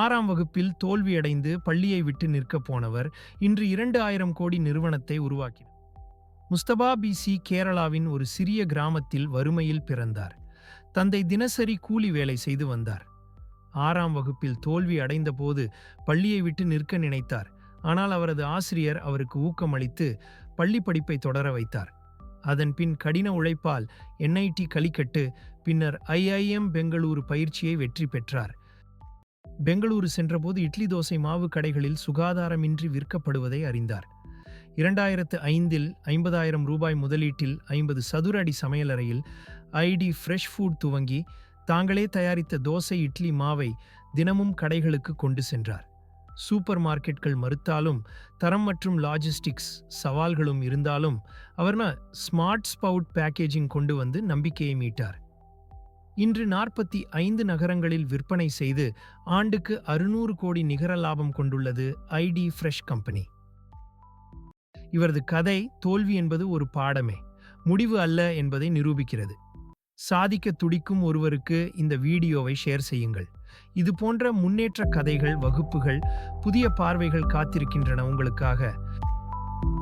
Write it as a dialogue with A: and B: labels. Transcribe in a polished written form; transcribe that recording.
A: 6ஆம் வகுப்பில் தோல்வியடைந்து பள்ளியை விட்டு நிற்கப் போனவர் இன்று 2000 கோடி நிறுவனத்தை உருவாக்கினார். முஸ்தபா பிசி கேரளாவின் ஒரு சிறிய கிராமத்தில் வறுமையில் பிறந்தார். தந்தை தினசரி கூலி வேலை செய்து வந்தார். 6ஆம் வகுப்பில் தோல்வி அடைந்தபோது பள்ளியை விட்டு நிற்க நினைத்தார். ஆனால் அவரது ஆசிரியர் அவருக்கு ஊக்கமளித்து பள்ளி படிப்பை தொடர வைத்தார். அதன் பின் கடின உழைப்பால் என்ஐடி கலிக்கட்டு, பின்னர் ஐஐஎம் பெங்களூரு பயிற்சியை வெற்றி பெற்றார். பெங்களூரு சென்றபோது இட்லி தோசை மாவு கடைகளில் சுகாதாரமின்றி விற்கப்படுவதை அறிந்தார். 2005இல் 50,000 ரூபாய் முதலீட்டில் 50 சதுர அடி சமையலறையில் ஐடி ஃப்ரெஷ் ஃபுட் துவங்கி தாங்களே தயாரித்த தோசை இட்லி மாவை தினமும் கடைகளுக்கு கொண்டு சென்றார். சூப்பர் மார்க்கெட்கள் மறுத்தாலும், தரம் மற்றும் லாஜிஸ்டிக்ஸ் சவால்களும் இருந்தாலும் அவர் ஸ்மார்ட் ஸ்பவுட் பேக்கேஜிங் கொண்டு வந்து நம்பிக்கையை மீட்டார். இன்று 45 நகரங்களில் விற்பனை செய்து ஆண்டுக்கு 600 கோடி நிகர லாபம் கொண்டுள்ளது ஐடி ஃப்ரெஷ் கம்பெனி. இவரது கதை தோல்வி என்பது ஒரு பாடமே, முடிவு அல்ல என்பதை நிரூபிக்கிறது. சாதிக்க துடிக்கும் ஒருவருக்கு இந்த வீடியோவை ஷேர் செய்யுங்கள். இது போன்ற முன்னேற்ற கதைகள், வகுப்புகள், புதிய பார்வைகள் காத்திருக்கின்றன உங்களுக்காக.